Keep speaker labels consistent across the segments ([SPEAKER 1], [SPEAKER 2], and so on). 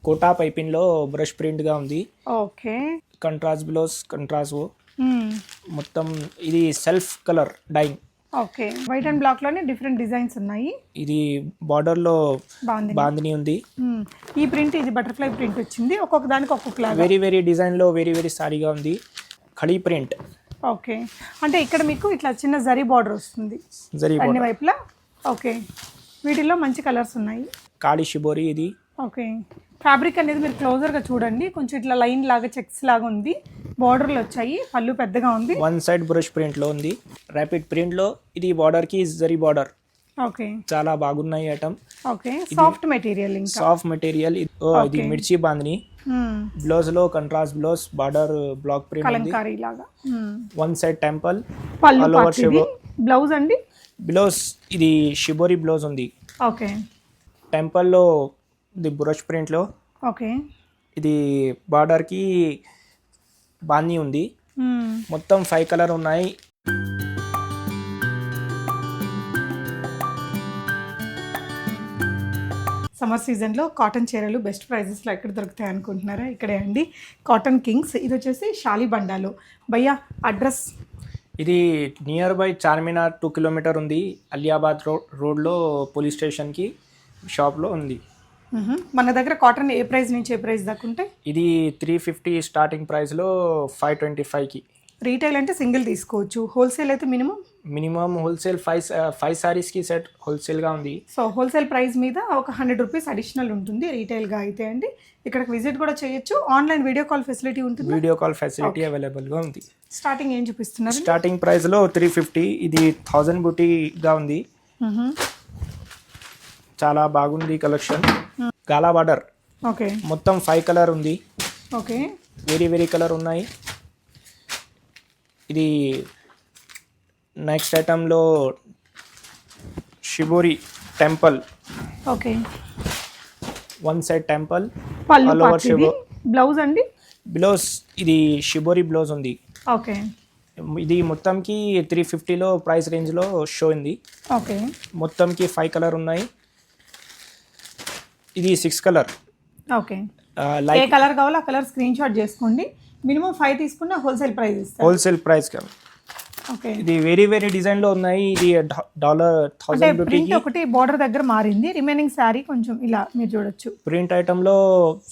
[SPEAKER 1] Quota piping లో brush print గా ఉంది.
[SPEAKER 2] ఓకే.
[SPEAKER 1] కంట్రాస్ట్ బ్లౌజ్ మొత్తం ఇది self colour dyeing.
[SPEAKER 2] Okay. White and black లోనే డిఫరెంట్ డిజైన్స్ ఉన్నాయి.
[SPEAKER 1] ఇది బార్డర్ లో బాందిని ఉంది.
[SPEAKER 2] ఈ ప్రింట్ ఇది బటర్ఫ్లై ప్రింట్ వచ్చింది. ఒక్కొక్క దానికి ఒక్కొక్క లాగా
[SPEAKER 1] వెరీ వెరీ డిజైన్ లో వెరీ వెరీ సారీగా ఉంది. ఖడీ ప్రింట్.
[SPEAKER 2] ఓకే. అంటే ఇక్కడ మీకు ఇట్లా చిన్న జరీ బార్డర్ వస్తుంది అన్ని వైపులా. ఓకే. వీటిల్లో మంచి కలర్స్ ఉన్నాయి.
[SPEAKER 1] కాళీ షిబోరి ఇది.
[SPEAKER 2] ఓకే. ఫ్యాబ్రిక్ అనేది మీరు క్లోజర్గా చూడండి, కొంచెం ఇట్లా లైన్ లాగా చెక్స్ లాగా ఉంది, బార్డర్లు వచ్చాయి, పళ్ళు పెద్దగా ఉంది.
[SPEAKER 1] వన్ సైడ్ బ్రష్ ప్రింట్ లో ఉంది. ర్యాపిడ్ ప్రింట్ లో ఇది బార్డర్ కి జరీ బార్డర్.
[SPEAKER 2] ఓకే.
[SPEAKER 1] చాలా బాగున్నాయి ఐటమ్.
[SPEAKER 2] ఓకే. సాఫ్ట్ మెటీరియల్, ఇంకా
[SPEAKER 1] సాఫ్ట్ మెటీరియల్. ఇది మిర్చి బాందిని. బ్లౌజ్ లో contrast blouse, border block print ఉంది
[SPEAKER 2] కలంకారీ లాగా.
[SPEAKER 1] One side temple.
[SPEAKER 2] పళ్ళు. బ్లౌజ్ అండి?
[SPEAKER 1] బ్లౌజ్ ఇది షిబోరి బ్లౌజ్ ఉంది.
[SPEAKER 2] ఓకే.
[SPEAKER 1] టెంపుల్ లో ఇది బ్రష్ ప్రింట్ లో.
[SPEAKER 2] ఓకే.
[SPEAKER 1] ఇది బార్డర్ కి బాంది ఉంది. మొత్తం 5 కలర్ ఉన్నాయి.
[SPEAKER 2] సమ్మర్ సీజన్లో కాటన్ చీరలు బెస్ట్ ప్రైజెస్లో ఎక్కడ దొరుకుతాయి అనుకుంటున్నారా? ఇక్కడే అండి, కాటన్ కింగ్స్. ఇది వచ్చేసి షాలిబండాలో. భయ్యా అడ్రస్?
[SPEAKER 1] ఇది నియర్ బై చార్మినార్ 2 కిలోమీటర్ ఉంది. అలియాబాద్ రోడ్లో పోలీస్ స్టేషన్కి షాప్లో ఉంది.
[SPEAKER 2] మన దగ్గర కాటన్ ఏ ప్రైస్ నుంచి ఏ ప్రైస్ దాకా ఉంటాయి?
[SPEAKER 1] ఇది 350 స్టార్టింగ్ ప్రైస్లో 525కి.
[SPEAKER 2] రీటైల్ అంటే సింగిల్ తీసుకోవచ్చు, హోల్సేల్ అయితే
[SPEAKER 1] మినిమం హోల్సేల్ 5 సారీస్కి సెట్ హోల్సేల్గా ఉంది.
[SPEAKER 2] సో హోల్సేల్ ప్రైస్ మీద ఒక 100 రూపీస్ అడిషనల్ ఉంటుంది రీటైల్గా అయితే అండి. ఇక్కడికి విజిట్ కూడా చేయొచ్చు. ఆన్లైన్ వీడియో కాల్ ఫెసిలిటీ ఉంటుంది.
[SPEAKER 1] వీడియో కాల్ ఫెసిలిటీ అవైలబుల్గా ఉంది.
[SPEAKER 2] స్టార్టింగ్ ఏం చూపిస్తున్నారు?
[SPEAKER 1] స్టార్టింగ్ ప్రైస్లో 350. ఇది 1000 బూటీగా ఉంది. చాలా బాగుంది కలెక్షన్. గాలా బార్డర్.
[SPEAKER 2] ఓకే.
[SPEAKER 1] మొత్తం 5 కలర్ ఉంది.
[SPEAKER 2] ఓకే.
[SPEAKER 1] వెరీ వెరీ కలర్ ఉన్నాయి. ఇది నెక్స్ట్ ఐటంలో shibori temple.
[SPEAKER 2] Okay.
[SPEAKER 1] One side temple.
[SPEAKER 2] Blouse అండి?
[SPEAKER 1] బ్లౌజ్ ఇది షిబోరి బ్లౌజ్ ఉంది.
[SPEAKER 2] ఓకే.
[SPEAKER 1] ఇది మొత్తంకి 350లో ప్రైస్ రేంజ్లో షో ఉంది.
[SPEAKER 2] ఓకే.
[SPEAKER 1] మొత్తంకి 5 కలర్ ఉన్నాయి. ఇది 6 కలర్.
[SPEAKER 2] ఓకే. ఏ కలర్ కావాలో ఆ కలర్ స్క్రీన్ షాట్ చేసుకోండి. మినిమం 5 తీసుకున్న హోల్సేల్ ప్రైస్ ఇస్తారు.
[SPEAKER 1] హోల్సేల్ ప్రైస్ కాదు.
[SPEAKER 2] ఓకే.
[SPEAKER 1] ఇది వెరీ వెరీ డిజైన్ లో ఉన్నాయి. ఇది $1000
[SPEAKER 2] ప్రింట్ ఒకటి బార్డర్ దగ్గర మారింది, రిమైనింగ్ సారీ కొంచెం ఇలా మీరు చూడొచ్చు.
[SPEAKER 1] ప్రింట్ ఐటమ్ లో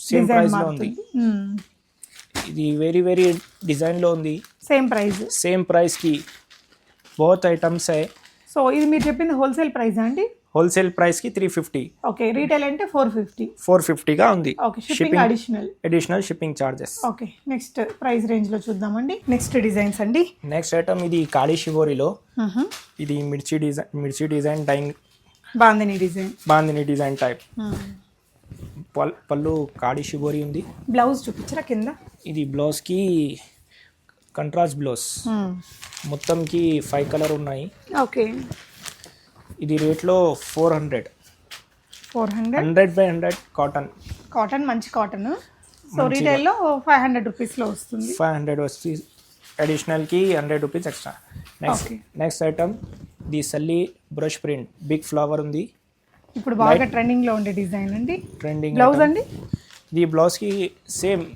[SPEAKER 1] సేమ్ ప్రైస్ లో ఉంది. ఇది వెరీ వెరీ డిజైన్ లో ఉంది. సేమ్ ప్రైస్ కి బోత్ ఐటమ్స్ హై.
[SPEAKER 2] సో ఇది మీరు చెప్పింది హోల్సేల్ ప్రైస్ అండి?
[SPEAKER 1] హోల్సేల్ ప్రైస్ కి 350.
[SPEAKER 2] ఓకే. రీటైల్ అంటే
[SPEAKER 1] 450 గా ఉంది.
[SPEAKER 2] Okay. Shipping
[SPEAKER 1] additional shipping charges.
[SPEAKER 2] Okay. Next price range లో చూద్దామండి. నెక్స్ట్ డిజైన్స్ అండి.
[SPEAKER 1] నెక్స్ట్ ఐటమ్ ఇది కాళీ షిబోరిలో. ఇది మిర్చి design dyeing. Bandhani design type. పళ్ళు కాళీ షిబోరి ఉంది.
[SPEAKER 2] బ్లౌజ్ చూపించరా కింద? ఇది
[SPEAKER 1] బ్లౌజ్ కి కంట్రాస్ట్ బ్లౌజ్. మొత్తంకి 5 కలర్ ఉన్నాయి.
[SPEAKER 2] ఓకే.
[SPEAKER 1] ఇది రేట్లో 400 100/100 కాటన్
[SPEAKER 2] మంచి కాటన్. సో రీటైల్లో 500 రూపీస్లో వస్తుంది.
[SPEAKER 1] 500 వస్తుంది. అడిషనల్కి 100 rupees extra. Next item the సల్లీ బ్రష్ ప్రింట్ బిగ్ ఫ్లవర్ ఉంది.
[SPEAKER 2] ఇప్పుడు బాగా ట్రెండింగ్లో ఉండే డిజైన్ అండి. బ్లౌజ్ అండి?
[SPEAKER 1] ఇది బ్లౌజ్కి సేమ్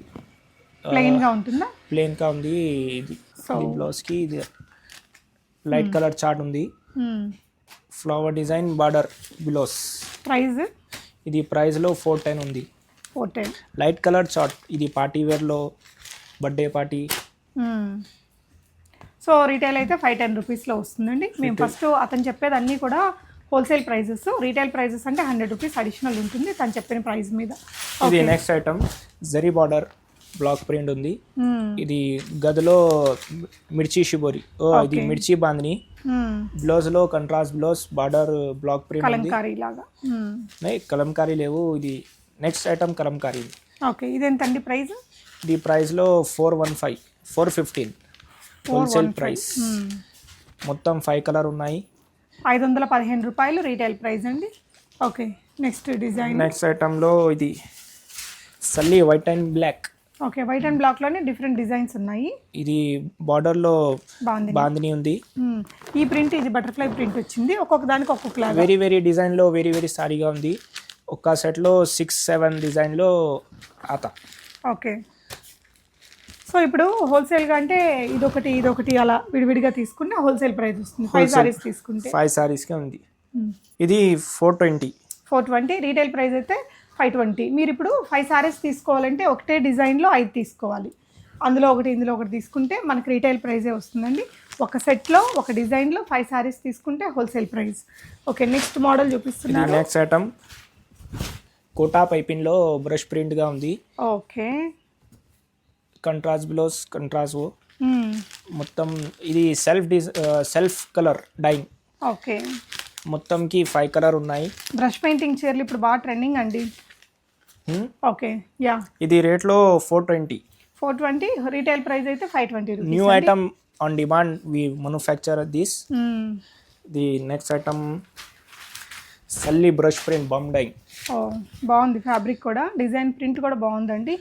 [SPEAKER 2] ప్లెయిన్గా ఉంటుందా?
[SPEAKER 1] ప్లెయిన్గా ఉంది. ఇది బ్లౌజ్కి ఇది లైట్ కలర్ చార్ట్ ఉంది. Flower design border blouse.
[SPEAKER 2] Price?
[SPEAKER 1] ఇది ప్రైస్లో 410 ఉంది.
[SPEAKER 2] 410.
[SPEAKER 1] Light colour chart. ఇది పార్టీ వేర్లో బర్త్డే పార్టీ.
[SPEAKER 2] సో రీటైల్ అయితే 510 రూపీస్లో వస్తుందండి. మేము ఫస్ట్ అతను చెప్పేది అన్నీ కూడా హోల్సేల్ ప్రైజెస్. రీటైల్ ప్రైజెస్ అంటే 100 రూపీస్ అడిషనల్ ఉంటుంది తను చెప్పిన ప్రైస్ మీద.
[SPEAKER 1] ఇది next item zari border block print ఉంది. ఇది గదిలో మిర్చి షిబోరి. ఇది మిర్చి బాందిని. బ్లౌజ్ లో contrast blouse, border block print ఉంది. కలంకారీ లేవు. ఇది నెక్స్ట్ ఐటమ్ కలంకారీ.
[SPEAKER 2] ఓకే. ఇది ఎంత అండి ప్రైస్?
[SPEAKER 1] ఇది ప్రైస్ లో 415 హోల్సేల్ ప్రైస్. మొత్తం 5 కలర్ ఉన్నాయి.
[SPEAKER 2] 515 రూపాయలు రీటైల్ ప్రైస్ అండి. Okay. Next design.
[SPEAKER 1] Next item లో ఇది సల్లీ white and black.
[SPEAKER 2] Okay. White and black లోనే డిఫరెంట్ డిజైన్స్ ఉన్నాయి.
[SPEAKER 1] ఇది బార్డర్ లో బాందిని ఉంది.
[SPEAKER 2] ఈ ప్రింట్ ఇది బటర్ఫ్లై ప్రింట్ వచ్చింది. ఒక్కొక్క దానికి ఒక్కొక్క లాగా
[SPEAKER 1] వెరీ వెరీ డిజైన్ లో వెరీ వెరీ సారీగా ఉంది. ఒక్క సెట్లో 6-7 డిజైన్లో ఆతా.
[SPEAKER 2] ఓకే. సో ఇప్పుడు హోల్సేల్గా అంటే ఇదొకటి అలా విడివిడిగా తీసుకుంటే హోల్సేల్ ప్రైస్ వస్తుంది. 5 సారీస్ తీసుకుంటే
[SPEAKER 1] 5 సారీస్కే ఉంది. ఇది 420.
[SPEAKER 2] 420. రీటైల్ ప్రైస్ అయితే 520. మీరు ఇప్పుడు 5 సారీస్ తీసుకోవాలంటే ఒకటే డిజైన్లో 5 తీసుకోవాలి. అందులో ఒకటి ఇందులో ఒకటి తీసుకుంటే మనకి రీటైల్ ప్రైజే వస్తుందండి. ఒక సెట్లో ఒక డిజైన్లో 5 సారీస్ తీసుకుంటే wholesale price. Okay, next model చూపిస్తున్నాను.
[SPEAKER 1] నెక్స్ట్ ఐటమ్ కోటా పైపింగ్లో బ్రష్ ప్రింట్గా ఉంది.
[SPEAKER 2] ఓకే.
[SPEAKER 1] కంట్రాస్ట్ బ్లౌజ్, కంట్రాస్ట్ మొత్తం ఇది సెల్ఫ్ కలర్ డైయింగ్.
[SPEAKER 2] ఓకే.
[SPEAKER 1] మొత్తంకి 5 కలర్ ఉన్నాయి.
[SPEAKER 2] బ్రష్ పెయింటింగ్ చీరలు ఇప్పుడు బాగా ట్రెండింగ్ అండి. Okay, yeah.
[SPEAKER 1] ఇది రేట్లో 420.
[SPEAKER 2] 420. రీటైల్ ప్రైస్ అయితే 520 rupees.
[SPEAKER 1] New item on demand we manufacture this. The next item సల్లీ బ్రష్ ప్రింట్ బమ్ డైయింగ్.
[SPEAKER 2] ఓ, బాగుంది. ఫ్యాబ్రిక్ కూడా, డిజైన్ ప్రింట్ కూడా బాగుందండి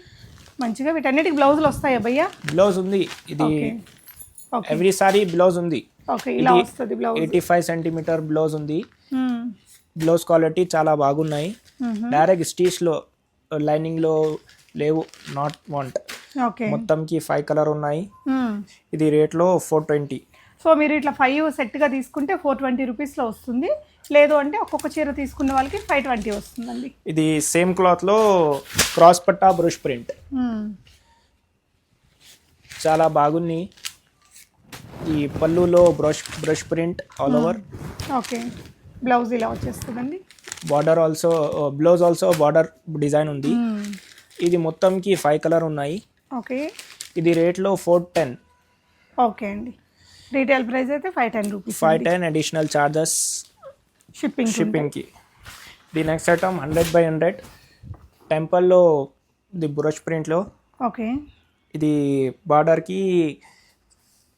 [SPEAKER 2] మంచిగా. వీటన్నిటికి బ్లౌజులు వస్తాయా భయ్యా?
[SPEAKER 1] బ్లౌజ్ ఉంది. ఇది ఎవ్రీ సారీ బ్లౌజ్ ఉంది.
[SPEAKER 2] ఓకే, ఇలా వస్తుంది బ్లౌజ్.
[SPEAKER 1] 85 సెంటీమీటర్ బ్లౌజ్ ఉంది. బ్లౌజ్ క్వాలిటీ చాలా బాగున్నాయి. డైరెక్ట్ స్టిచ్లో లైనింగ్లో లేవు, నాట్ వాంట్.
[SPEAKER 2] ఓకే.
[SPEAKER 1] మొత్తంకి 5 కలర్ ఉన్నాయి. ఇది రేట్లో 420.
[SPEAKER 2] సో మీరు ఇట్లా 5 సెట్గా తీసుకుంటే 420 రూపీస్లో వస్తుంది. లేదు అంటే ఒక్కొక్క చీర తీసుకున్న వాళ్ళకి 520 వస్తుందండి.
[SPEAKER 1] ఇది సేమ్ క్లాత్లో క్రాస్ పట్టా బ్రష్ ప్రింట్ చాలా బాగుంది. ఈ పళ్ళులో brush print all over.
[SPEAKER 2] Okay. Blouse ఇలా వచ్చేస్తుందండి.
[SPEAKER 1] Border also, blouse also border design ఉంది. ఇది మొత్తంకి 5 కలర్ ఉన్నాయి.
[SPEAKER 2] ఓకే.
[SPEAKER 1] ఇది రేట్లో 410.
[SPEAKER 2] ఓకే అండి. రీటైల్ ప్రైస్ అయితే 510 రూపీస్.
[SPEAKER 1] 510 అడిషనల్ ఛార్జెస్ షిప్పింగ్కి. ది నెక్స్ట్ ఐటమ్ 100/100 టెంపుల్లో ది బ్రష్ ప్రింట్లో.
[SPEAKER 2] ఓకే.
[SPEAKER 1] ఇది బార్డర్కి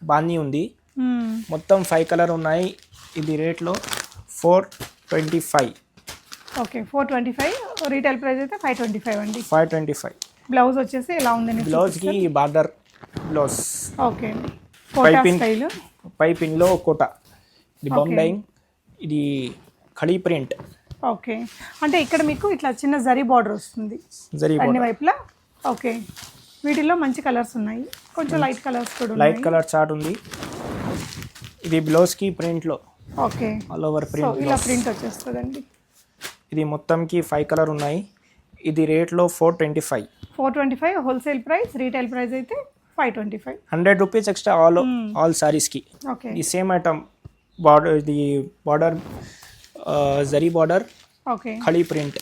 [SPEAKER 1] బాన్నీ ఉంది. మొత్తం 5 కలర్ ఉన్నాయి. ఇది రేట్లో 425.
[SPEAKER 2] ఓకే, 425. రీటైల్ ప్రైస్ అయితే 525 అండి.
[SPEAKER 1] 525.
[SPEAKER 2] బ్లౌజ్ వచ్చేసి ఎలా ఉందండి?
[SPEAKER 1] బ్లౌజ్కి బార్డర్ బ్లౌజ్.
[SPEAKER 2] ఓకే అండి. కోటా స్టైల్
[SPEAKER 1] పైపింగ్లో కోటా. ఇది బమ్ డైయింగ్. ఇది ఖడీ ప్రింట్.
[SPEAKER 2] ఓకే. అంటే ఇక్కడ మీకు ఇట్లా చిన్న జరీ బార్డర్ వస్తుంది అన్ని వైపులా. ఓకే. వీటిల్లో మంచి కలర్స్ ఉన్నాయి, కొంచెం లైట్ కలర్స్ కూడా ఉన్నాయి.
[SPEAKER 1] లైట్ కలర్ చార్ట్ ఉంది. ఇది బ్లౌజ్కి ప్రింట్లో.
[SPEAKER 2] ఓకే.
[SPEAKER 1] All over print.
[SPEAKER 2] ఇలా ప్రింట్ వచ్చేస్తుందండి.
[SPEAKER 1] ఇది మొత్తంకి 5 కలర్ ఉన్నాయి. ఇది రేట్లో 425.
[SPEAKER 2] 425 హోల్సేల్ ప్రైస్. రీటైల్ ప్రైస్ అయితే 525.
[SPEAKER 1] 100 రూపీస్ ఎక్స్ట్రా ఆల్ సారీస్కి.
[SPEAKER 2] ఓకే.
[SPEAKER 1] ఈ సేమ్ ఐటమ్ బార్డర్, ఇది border zari border,
[SPEAKER 2] okay,
[SPEAKER 1] khadi print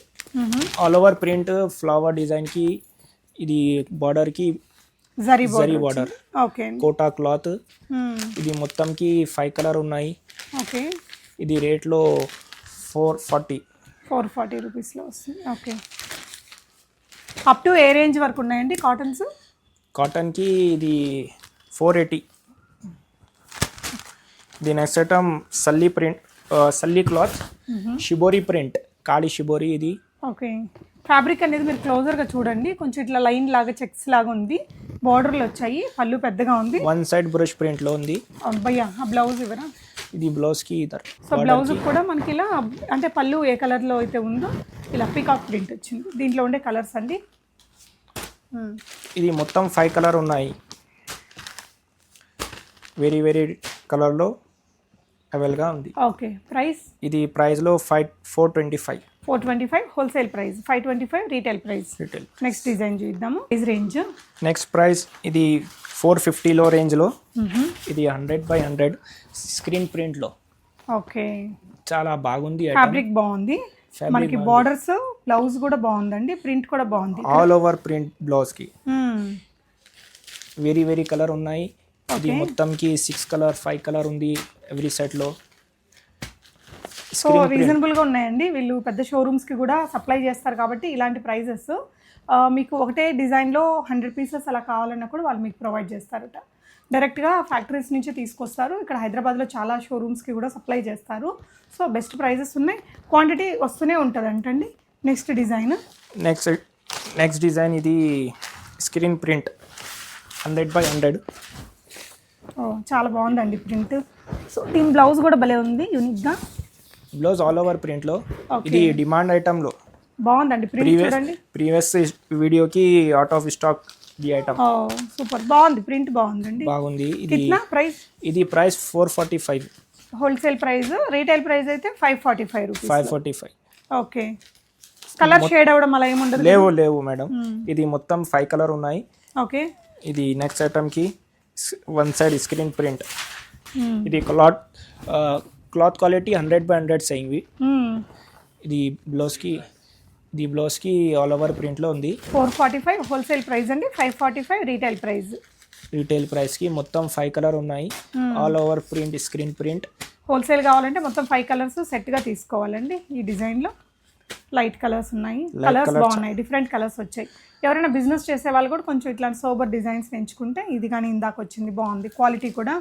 [SPEAKER 1] all over print, flower డిజైన్కి. ఇది బార్డర్కి zari border.
[SPEAKER 2] Okay.
[SPEAKER 1] Kota cloth. ఇది మొత్తంకి 5 కలర్ ఉన్నాయి.
[SPEAKER 2] ఓకే.
[SPEAKER 1] ఇది రేట్లో 440
[SPEAKER 2] రూపీస్లో వస్తుంది. Okay. Up to a range వరకు ఉన్నాయండి కాటన్స్?
[SPEAKER 1] కాటన్కి ఇది 480. ది నెక్స్ట్ ఐటమ్ సల్లీ క్లాత్ షిబోరి ప్రింట్, కాళీ షిబోరి. ఇది
[SPEAKER 2] ఓకే. ఫ్యాబ్రిక్ అనేది మీరు క్లోజర్గా చూడండి, కొంచెం ఇట్లా లైన్ లాగా చెక్స్ లాగా ఉంది, బార్డర్లు వచ్చాయి, పళ్ళు పెద్దగా ఉంది.
[SPEAKER 1] వన్ సైడ్ బ్రష్ ప్రింట్లో ఉంది.
[SPEAKER 2] అబ్బయ్యా, ఆ బ్లౌజ్ ఇవ్వరా?
[SPEAKER 1] ఇది బ్లౌజ్కి ఇద్దరు.
[SPEAKER 2] సో బ్లౌజ్ కూడా మనకి ఇలా అంటే పళ్ళు ఏ కలర్లో అయితే ఉందో ఇలా పీకాక్ ప్రింట్ వచ్చింది. దీంట్లో ఉండే కలర్స్ అండి.
[SPEAKER 1] ఇది మొత్తం 5 కలర్ ఉన్నాయి. వెరీ వెరీ కలర్లో అవైలబుల్గా ఉంది.
[SPEAKER 2] ఓకే. ప్రైస్?
[SPEAKER 1] ఇది ప్రైస్లో 425.
[SPEAKER 2] 425 wholesale price, 525 retail price. Next design చూద్దాము. ప్రైస్ రేంజ్
[SPEAKER 1] నెక్స్ట్ ప్రైస్ ఇది 450లో రేంజ్లో. ఇది 100/100 స్క్రీన్ ప్రింట్లో.
[SPEAKER 2] ఓకే.
[SPEAKER 1] చాలా బాగుంది.
[SPEAKER 2] ఫ్యాబ్రిక్ బాగుంది, మనకి బార్డర్స్, బ్లౌజ్ కూడా బాగుందండి, ప్రింట్ కూడా బాగుంది.
[SPEAKER 1] ఆల్ ఓవర్ ప్రింట్ బ్లౌజ్కి. వెరీ వెరీ కలర్ ఉన్నాయి. ఇది మొత్తంకి 6 కలర్ 5 కలర్ ఉంది ఎవ్రీ సెట్లో.
[SPEAKER 2] సో రీజనబుల్గా ఉన్నాయండి. వీళ్ళు పెద్ద షోరూమ్స్కి కూడా సప్లై చేస్తారు కాబట్టి ఇలాంటి ప్రైజెస్. మీకు ఒకటే డిజైన్లో 100 పీసెస్ అలా కావాలన్నా కూడా వాళ్ళు మీకు ప్రొవైడ్ చేస్తారట. డైరెక్ట్గా ఫ్యాక్టరీస్ నుంచి తీసుకొస్తారు. ఇక్కడ హైదరాబాద్లో చాలా షోరూమ్స్కి కూడా సప్లై చేస్తారు. సో బెస్ట్ ప్రైజెస్ ఉన్నాయి, క్వాంటిటీ వస్తూనే ఉంటుంది అంటండి. నెక్స్ట్ డిజైన్
[SPEAKER 1] నెక్స్ట్ డిజైన్ ఇది స్క్రీన్ ప్రింట్ 100/100.
[SPEAKER 2] చాలా బాగుందండి ప్రింట్. సో దీని బ్లౌజ్ కూడా భలే ఉంది యూనిక్గా.
[SPEAKER 1] బ్లౌజ్ ఆల్ ఓవర్ ప్రింట్లో. ఇది డిమాండ్ ఐటెంలో
[SPEAKER 2] బాగుందండి ప్రింట్ చూడండి.
[SPEAKER 1] ప్రీవియస్ వీడియోకి out of stock the item.
[SPEAKER 2] ఓ సూపర్ బాగుంది, ప్రింట్ బాగుందండి.
[SPEAKER 1] బాగుంది. ఇది
[SPEAKER 2] కిतना ప్రైస్?
[SPEAKER 1] ఇది price 445.
[SPEAKER 2] Wholesale price, retail price అయితే 545 రూపీస్.
[SPEAKER 1] 545.
[SPEAKER 2] ఓకే. కలర్ షేడ్ అవ్వడం అలా ఏముండదు?
[SPEAKER 1] లేవు మేడం. ఇది మొత్తం 5 కలర్ ఉన్నాయి.
[SPEAKER 2] ఓకే.
[SPEAKER 1] ఇది నెక్స్ట్ ఐటమ్ కి వన్ సైడ్ స్క్రీన్ ప్రింట్. ఇది క్లాత్ క్వాలిటీ 100/100 సేయింగ్. ఇది బ్లౌజ్ కి ఆల్ ఓవర్ ప్రింట్ లో ఉంది.
[SPEAKER 2] 445 హోల్సేల్ ప్రైస్ అండి, 545 రీటైల్ ప్రైస్.
[SPEAKER 1] రీటైల్ ప్రైస్ కి మొత్తం 5 కలర్ ఉన్నాయి. All over print, screen print.
[SPEAKER 2] Wholesale కావాలంటే మొత్తం 5 కలర్స్ సెట్ గా తీసుకోవాలండి. ఈ డిజైన్ లో లైట్ కలర్స్ ఉన్నాయి, కలర్స్ బాగున్నాయి, డిఫరెంట్ కలర్స్ వచ్చాయి. ఎవరైనా బిజినెస్ చేసే వాళ్ళు కూడా కొంచెం ఇట్లాంటి సోబర్ డిజైన్స్ ఎంచుకుంటే ఇది కానీ ఇందాక వచ్చింది బాగుంది, క్వాలిటీ కూడా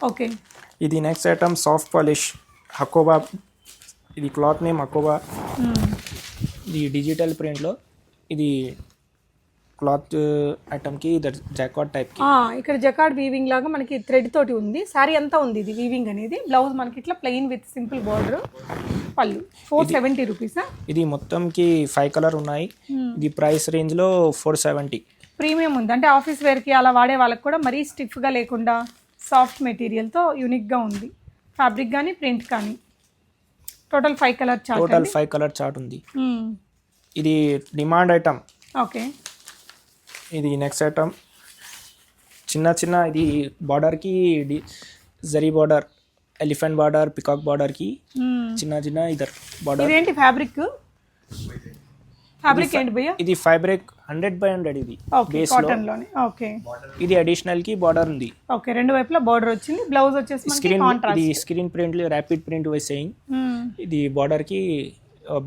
[SPEAKER 2] ఓకే.
[SPEAKER 1] ఇది next item soft polish Hakoba. ఇది క్లాత్ నేమ్ హకోబా. ఇది డిజిటల్ ప్రింట్లో. ఇది క్లాత్ ఐటమ్కి జాకార్డ్ టైప్కి.
[SPEAKER 2] ఇక్కడ జకార్డ్ వీవింగ్ లాగా మనకి థ్రెడ్ తోటి ఉంది. శారీ అంతా ఉంది ఇది వీవింగ్ అనేది. బ్లౌజ్ మనకి ఇట్లా ప్లెయిన్ విత్ సింపుల్ బార్డర్. పళ్ళు 470 రూపీసా?
[SPEAKER 1] ఇది మొత్తంకి 5 కలర్ ఉన్నాయి. ఇది ప్రైస్ రేంజ్లో 470.
[SPEAKER 2] ప్రీమియం ఉంది అంటే ఆఫీస్ వేర్కి అలా వాడే వాళ్ళకి కూడా మరీ స్టిఫ్గా లేకుండా సాఫ్ట్ మెటీరియల్తో యూనిక్గా ఉంది. ఫ్యాబ్రిక్ కానీ ప్రింట్ కానీ. Total 5 colour chart.
[SPEAKER 1] Total 5 colour chart ఉంది. ఇది డిమాండ్ ఐటమ్.
[SPEAKER 2] ఓకే.
[SPEAKER 1] ఇది నెక్స్ట్ ఐటమ్ చిన్న ఇది బార్డర్కి zari border, elephant border, peacock బార్డర్కి చిన్న ఇదర్ బార్డర్.
[SPEAKER 2] ఇదేంటి ఫ్యాబ్రిక్ ఏంటి భయ్యా?
[SPEAKER 1] ఇది ఫ్యాబ్రిక్ 100/100. ఇది బేస్
[SPEAKER 2] కాటన్ లోనే. ఓకే.
[SPEAKER 1] ఇది అడిషనల్ కి బార్డర్ ఉంది.
[SPEAKER 2] ఓకే, రెండు వైపులా బార్డర్ వచ్చింది. బ్లౌజ్ వచ్చేసి మనకి కాంట్రాస్ట్.
[SPEAKER 1] ఇది స్క్రీన్ ప్రింట్, ర్యాపిడ్ ప్రింట్ వై సేయింగ్. ఇది బార్డర్ కి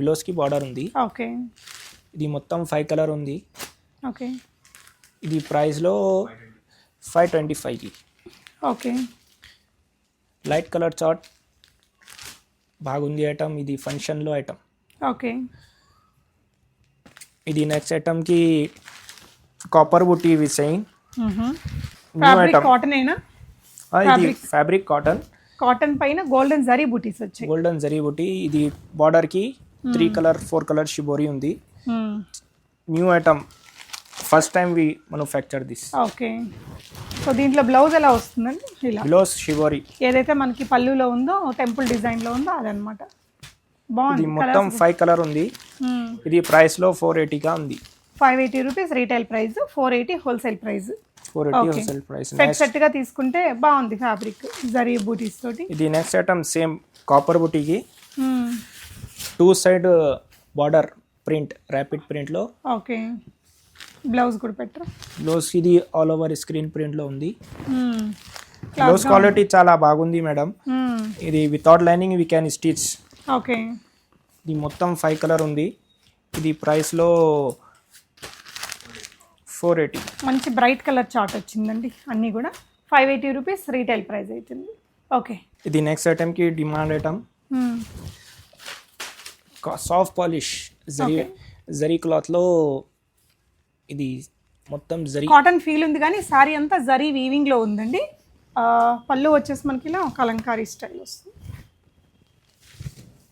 [SPEAKER 1] బ్లౌజ్ కి బార్డర్ ఉంది.
[SPEAKER 2] ఓకే.
[SPEAKER 1] ఇది మొత్తం 5 కలర్ ఉంది.
[SPEAKER 2] ఓకే.
[SPEAKER 1] ఇది ప్రైస్ లో 525 కి.
[SPEAKER 2] ఓకే.
[SPEAKER 1] లైట్ కలర్ చార్ట్ బాగుంది ఐటమ్. ఇది ఫంక్షన్ లో ఐటమ్.
[SPEAKER 2] ఓకే.
[SPEAKER 1] ఇది నెక్స్ట్ ఐటమ్ కి కాపర్ బుట్టి విత్ సేయింగ్.
[SPEAKER 2] ఫ్యాబ్రిక్ కాటన్ ఏనా?
[SPEAKER 1] ఇది ఫ్యాబ్రిక్ కాటన్
[SPEAKER 2] పైన గోల్డెన్ జరీ బుటీస్ వచ్చాయి.
[SPEAKER 1] గోల్డెన్ జరీ బుట్టి. ఇది బార్డర్ కి 3 కలర్ 4 కలర్ షిబోరి ఉంది. New item, first time we manufacture this.
[SPEAKER 2] Okay. So దీంట్లో బ్లౌజ్ ఎలా వస్తుందండి? ఇలా
[SPEAKER 1] బ్లౌజ్ షిబోరి
[SPEAKER 2] ఏదైతే మనకి పళ్ళులో ఉందో, టెంపుల్ డిజైన్ లో ఉందో అదనమాట. బాగుంది.
[SPEAKER 1] ఇది మొత్తం 5 కలర్ ఉంది. ఇది ప్రైస్ లో 480 గా ఉంది.
[SPEAKER 2] 580 rupees retail price, 480 wholesale price.
[SPEAKER 1] 480 wholesale price.
[SPEAKER 2] Set గా తీసుకుంటే బాగుంది ఫ్యాబ్రిక్ జరీ బూటీస్ తోటి.
[SPEAKER 1] ఇది నెక్స్ట్ ఐటమ్ సేమ్ కాపర్ బుటీకి 2 side border print, rapid print లో.
[SPEAKER 2] ఓకే. బ్లౌజ్ కూడా పెట్టరా?
[SPEAKER 1] బ్లౌజ్ ఇది ఆల్ ఓవర్ స్క్రీన్ ప్రింట్ లో ఉంది. బ్లౌజ్ క్వాలిటీ చాలా బాగుంది మేడం. ఇది without lining we can stitch.
[SPEAKER 2] Okay.
[SPEAKER 1] ఇది మొత్తం 5 కలర్ ఉంది. ఇది ప్రైస్ లో 480.
[SPEAKER 2] మంచి బ్రైట్ కలర్ చార్ట్ వచ్చిందండి. అన్నీ కూడా 580 రూపీస్ రీటైల్ ప్రైస్ అవుతుంది. ఓకే.
[SPEAKER 1] ఇది నెక్స్ట్ ఐటమ్ కి demand item soft polish zari cloth లో. ఇది మొత్తం జరీ
[SPEAKER 2] కాటన్ ఫీల్ ఉంది కానీ సారీ అంతా జరీ వీవింగ్ లో ఉందండి. పళ్ళు వచ్చేసి మనకి ఇలా కలంకారీ స్టైల్ వస్తుంది.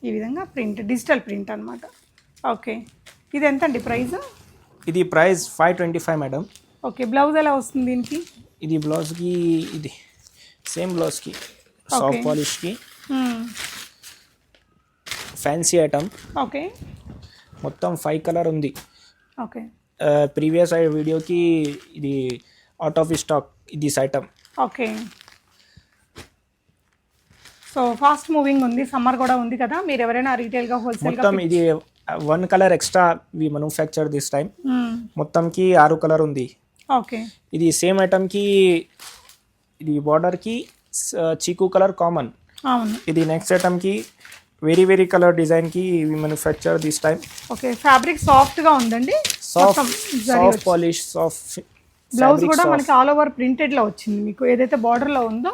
[SPEAKER 2] ఈ విధంగా ప్రింట్, డిజిటల్ ప్రింట్ అనమాట. ఓకే. ఇది ఎంత అండి ప్రైస్?
[SPEAKER 1] ఇది ప్రైస్ 525 మేడం.
[SPEAKER 2] ఓకే. బ్లౌజ్ ఎలా వస్తుంది దీనికి?
[SPEAKER 1] ఇది బ్లౌజ్కి ఇది సేమ్ బ్లౌజ్కి సాఫ్ట్ పాలిష్కి ఫ్యాన్సీ ఐటమ్.
[SPEAKER 2] ఓకే.
[SPEAKER 1] మొత్తం 5 కలర్ ఉంది.
[SPEAKER 2] ఓకే.
[SPEAKER 1] ప్రీవియస్ వీడియోకి ఇది out of stock this item.
[SPEAKER 2] Okay. So fast moving ఉంది, సమ్మర్ కూడా ఉంది కదా, మీరు ఎవరైనా రీటైల్గా హోల్సేల్
[SPEAKER 1] మొత్తం ఇది 1 colour extra we manufacture this time. మొత్తంకి 6 కలర్ ఉంది.
[SPEAKER 2] ఓకే.
[SPEAKER 1] ఇది సేమ్ ఐటమ్కి ఇది బార్డర్కి చీకు కలర్ కామన్.
[SPEAKER 2] అవును.
[SPEAKER 1] ఇది నెక్స్ట్ ఐటమ్కి వెరీ కలర్ డిజైన్కి we manufacture this time.
[SPEAKER 2] Okay. Fabric సాఫ్ట్గా ఉందండి.
[SPEAKER 1] Soft polish, soft.
[SPEAKER 2] బ్లౌజ్ కూడా మనకి ఆల్ ఓవర్ ప్రింటెడ్లో వచ్చింది మీకు, ఏదైతే బార్డర్లో ఉందో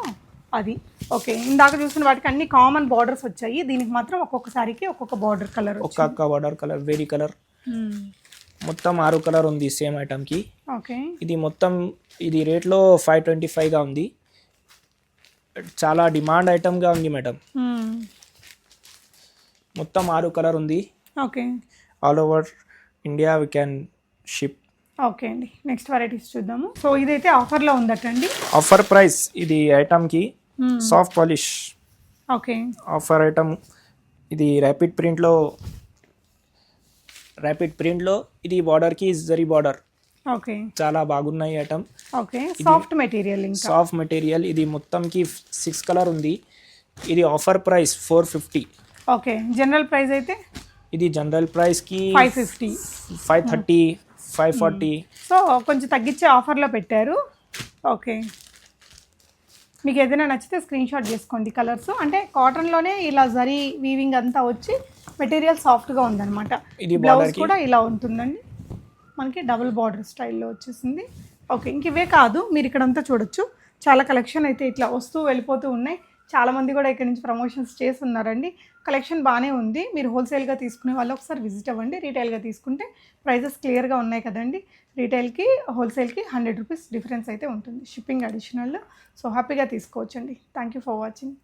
[SPEAKER 2] అది. ఓకే. ఇందాక చూసిన వాటికి అన్ని కామన్ బార్డర్స్ వచ్చాయి. దీనికి మాత్రం ఒక్కొక్క సారీకి ఒక్కొక్క బార్డర్ కలర్,
[SPEAKER 1] ఒక్కొక్క బార్డర్ కలర్, వెరీ కలర్. మొత్తం 6 కలర్ ఉంది సేమ్ ఐటమ్కి.
[SPEAKER 2] ఓకే.
[SPEAKER 1] ఇది మొత్తం ఇది రేట్లో 525గా ఉంది. చాలా డిమాండ్ ఐటమ్గా ఉంది మేడం. మొత్తం 6 కలర్ ఉంది.
[SPEAKER 2] Okay.
[SPEAKER 1] All over India we can ship.
[SPEAKER 2] Okay అండి, నెక్స్ట్ వెరైటీస్ చూద్దాము. సో ఇదైతే ఆఫర్లో ఉందటండి.
[SPEAKER 1] ఆఫర్ ప్రైస్ ఇది ఐటమ్కి soft polish
[SPEAKER 2] okay.
[SPEAKER 1] Offer item. ఇది ర్యాపిడ్ ప్రింట్లో ఇది బార్డర్కి జరీ బార్డర్.
[SPEAKER 2] ఓకే,
[SPEAKER 1] చాలా బాగున్నాయి ఐటమ్.
[SPEAKER 2] Okay, soft material. ఇంకా
[SPEAKER 1] సాఫ్ట్ మెటీరియల్. ఇది మొత్తంకి 6 కలర్ ఉంది. ఇది offer price 450.
[SPEAKER 2] Okay, general price అయితే
[SPEAKER 1] ఇది జనరల్ ప్రైస్కి
[SPEAKER 2] 550,
[SPEAKER 1] 530, 540.
[SPEAKER 2] సో కొంచెం తగ్గించే ఆఫర్లో పెట్టారు. ఓకే, మీకు ఏదైనా నచ్చితే స్క్రీన్ షాట్ చేసుకోండి. కలర్స్ అంటే కాటన్లోనే ఇలా జరీ వీవింగ్ అంతా వచ్చి మెటీరియల్ సాఫ్ట్గా ఉందన్నమాట.
[SPEAKER 1] ఇది
[SPEAKER 2] బ్లౌజ్ కూడా ఇలా ఉంటుందండి, మనకి డబుల్ బార్డర్ స్టైల్లో వచ్చేసింది. ఓకే, ఇంక ఇవే కాదు, మీరు ఇక్కడంతా చూడొచ్చు, చాలా కలెక్షన్ అయితే ఇట్లా వస్తూ వెళ్ళిపోతూ ఉన్నాయి. చాలామంది కూడా ఇక్కడ నుంచి ప్రమోషన్స్ చేస్తున్నారండి. కలెక్షన్ బాగానే ఉంది. మీరు హోల్సేల్గా తీసుకునే వాళ్ళు ఒకసారి విజిట్ అవ్వండి. రీటైల్గా తీసుకుంటే ప్రైజెస్ క్లియర్గా ఉన్నాయి కదండి. రీటైల్కి హోల్సేల్కి 100 రూపీస్ డిఫరెన్స్ అయితే ఉంటుంది, షిప్పింగ్ అడిషనల్. సో హ్యాపీగా తీసుకోవచ్చండి. Thank you for watching.